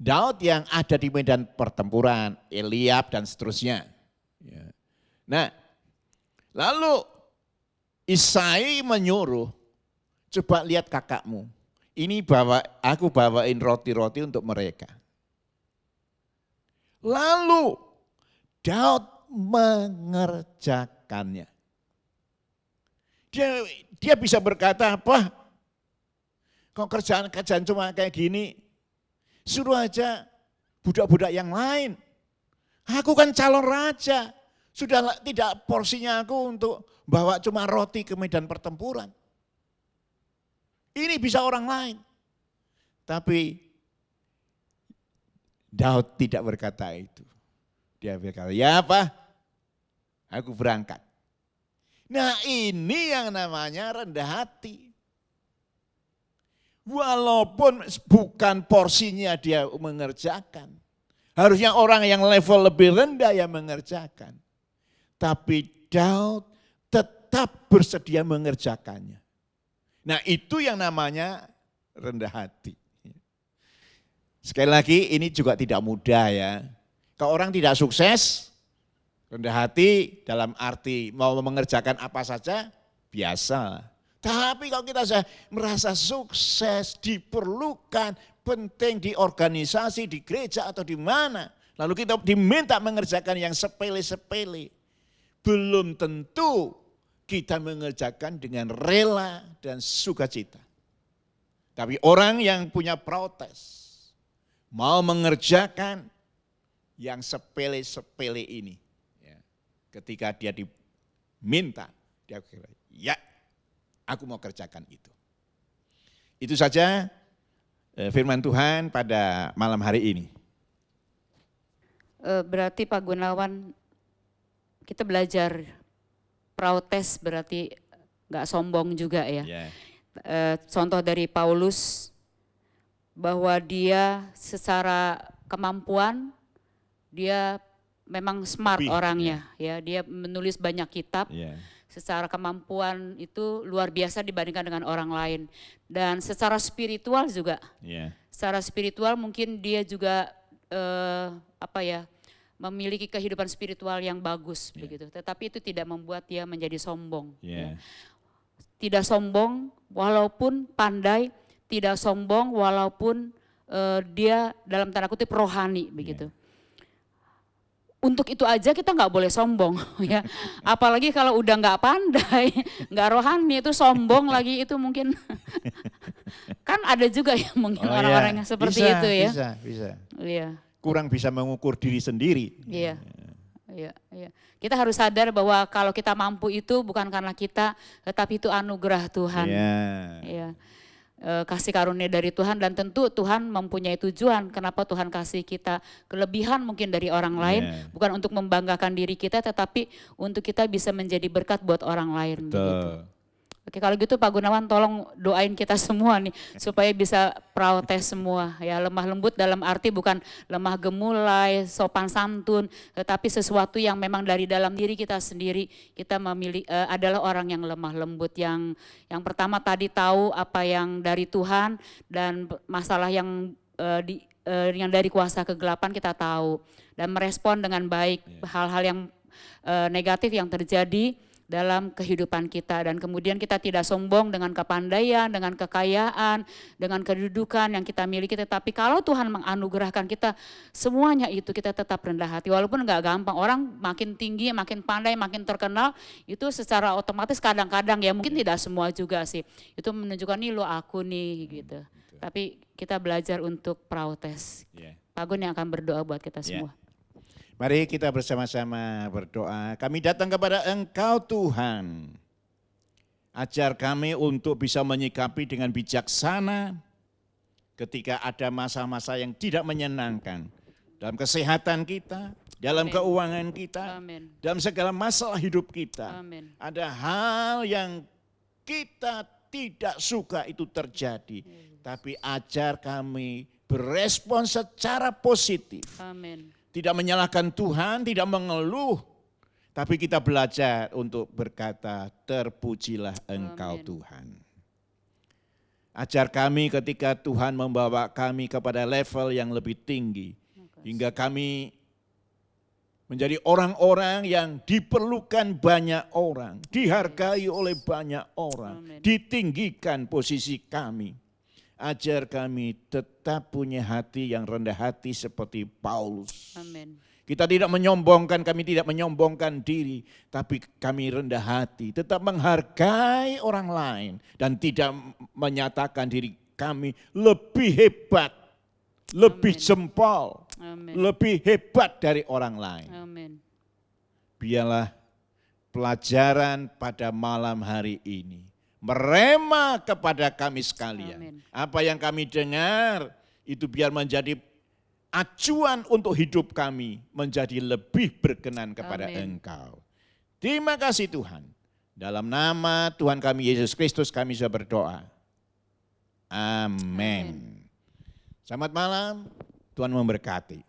Daud yang ada di medan pertempuran, Eliab dan seterusnya. Nah, lalu Isai menyuruh, coba lihat kakakmu, ini aku bawain roti-roti untuk mereka. Lalu Daud mengerjakannya. Dia bisa berkata apa? Kok kerjaan cuma kayak gini? Suruh aja budak-budak yang lain. Aku kan calon raja. Sudah tidak porsinya aku untuk bawa cuma roti ke medan pertempuran. Ini bisa orang lain. Tapi Daud tidak berkata itu. Dia berkata, ya apa? Aku berangkat. Nah, ini yang namanya rendah hati. Walaupun bukan porsinya dia mengerjakan. Harusnya orang yang level lebih rendah yang mengerjakan. Tapi Daud tetap bersedia mengerjakannya. Nah, itu yang namanya rendah hati. Sekali lagi ini juga tidak mudah ya. Kalau orang tidak sukses, rendah hati dalam arti mau mengerjakan apa saja, biasa. Tapi kalau kita merasa sukses, diperlukan, penting di organisasi, di gereja atau di mana. Lalu kita diminta mengerjakan yang sepele-sepele. Belum tentu kita mengerjakan dengan rela dan sukacita. Tapi orang yang punya protes, mau mengerjakan yang sepele-sepele ini. Ketika dia diminta, dia kira, ya aku mau kerjakan itu. Itu saja firman Tuhan pada malam hari ini. Berarti Pak Gunawan, kita belajar protes berarti nggak sombong juga ya. Yeah. Contoh dari Paulus bahwa dia secara kemampuan dia memang smart Lebih, orangnya ya. Dia menulis banyak kitab. Yeah. Secara kemampuan itu luar biasa dibandingkan dengan orang lain. Dan secara spiritual juga. Yeah. Secara spiritual mungkin dia juga memiliki kehidupan spiritual yang bagus begitu. Tetapi itu tidak membuat dia menjadi sombong. Yeah. Ya. Tidak sombong walaupun pandai, tidak sombong walaupun dia dalam tanda kutip rohani begitu. Untuk itu aja kita nggak boleh sombong ya. Apalagi kalau udah nggak pandai, nggak rohani itu sombong lagi itu mungkin kan ada juga ya mungkin orang-orang yang seperti itu ya. Bisa. Iya. Kurang bisa mengukur diri sendiri. Iya. Kita harus sadar bahwa kalau kita mampu itu bukan karena kita, tetapi itu anugerah Tuhan. Iya. Kasih karunia dari Tuhan dan tentu Tuhan mempunyai tujuan kenapa Tuhan kasih kita kelebihan mungkin dari orang lain, bukan untuk membanggakan diri kita tetapi untuk kita bisa menjadi berkat buat orang lain. Begitu. Oke, kalau gitu Pak Gunawan tolong doain kita semua nih supaya bisa protes semua ya, lemah lembut dalam arti bukan lemah gemulai, sopan santun, tetapi sesuatu yang memang dari dalam diri kita sendiri kita memilih adalah orang yang lemah lembut yang pertama tadi tahu apa yang dari Tuhan dan masalah yang dari kuasa kegelapan kita tahu dan merespon dengan baik hal-hal yang negatif yang terjadi dalam kehidupan kita dan kemudian kita tidak sombong dengan kepandaian, dengan kekayaan, dengan kedudukan yang kita miliki, tetapi kalau Tuhan menganugerahkan kita semuanya itu kita tetap rendah hati walaupun enggak gampang. Orang makin tinggi, makin pandai, makin terkenal itu secara otomatis kadang-kadang ya mungkin tidak semua juga sih. Itu menunjukkan nih lo aku nih gitu. Tapi kita belajar untuk protes. Pak Gun yang akan berdoa buat kita semua. Mari kita bersama-sama berdoa. Kami datang kepada Engkau Tuhan. Ajar kami untuk bisa menyikapi dengan bijaksana ketika ada masa-masa yang tidak menyenangkan. Dalam kesehatan kita, dalam keuangan kita, dalam segala masalah hidup kita. Ada hal yang kita tidak suka itu terjadi. Tapi ajar kami berespon secara positif. Tidak menyalahkan Tuhan, tidak mengeluh. Tapi kita belajar untuk berkata, terpujilah Engkau Tuhan. Ajar kami ketika Tuhan membawa kami kepada level yang lebih tinggi. Hingga kami menjadi orang-orang yang diperlukan banyak orang. Dihargai oleh banyak orang. Ditinggikan posisi kami. Ajar kami tetap punya hati yang rendah hati seperti Paulus. Kita tidak menyombongkan, kami tidak menyombongkan diri. Tapi kami rendah hati, tetap menghargai orang lain. Dan tidak menyatakan diri kami lebih hebat, lebih jempol, lebih hebat dari orang lain. Biarlah pelajaran pada malam hari ini merema kepada kami sekalian. Apa yang kami dengar itu biar menjadi acuan untuk hidup kami menjadi lebih berkenan kepada Engkau. Terima kasih Tuhan. Dalam nama Tuhan kami Yesus Kristus kami sudah berdoa. Amin. Selamat malam, Tuhan memberkati.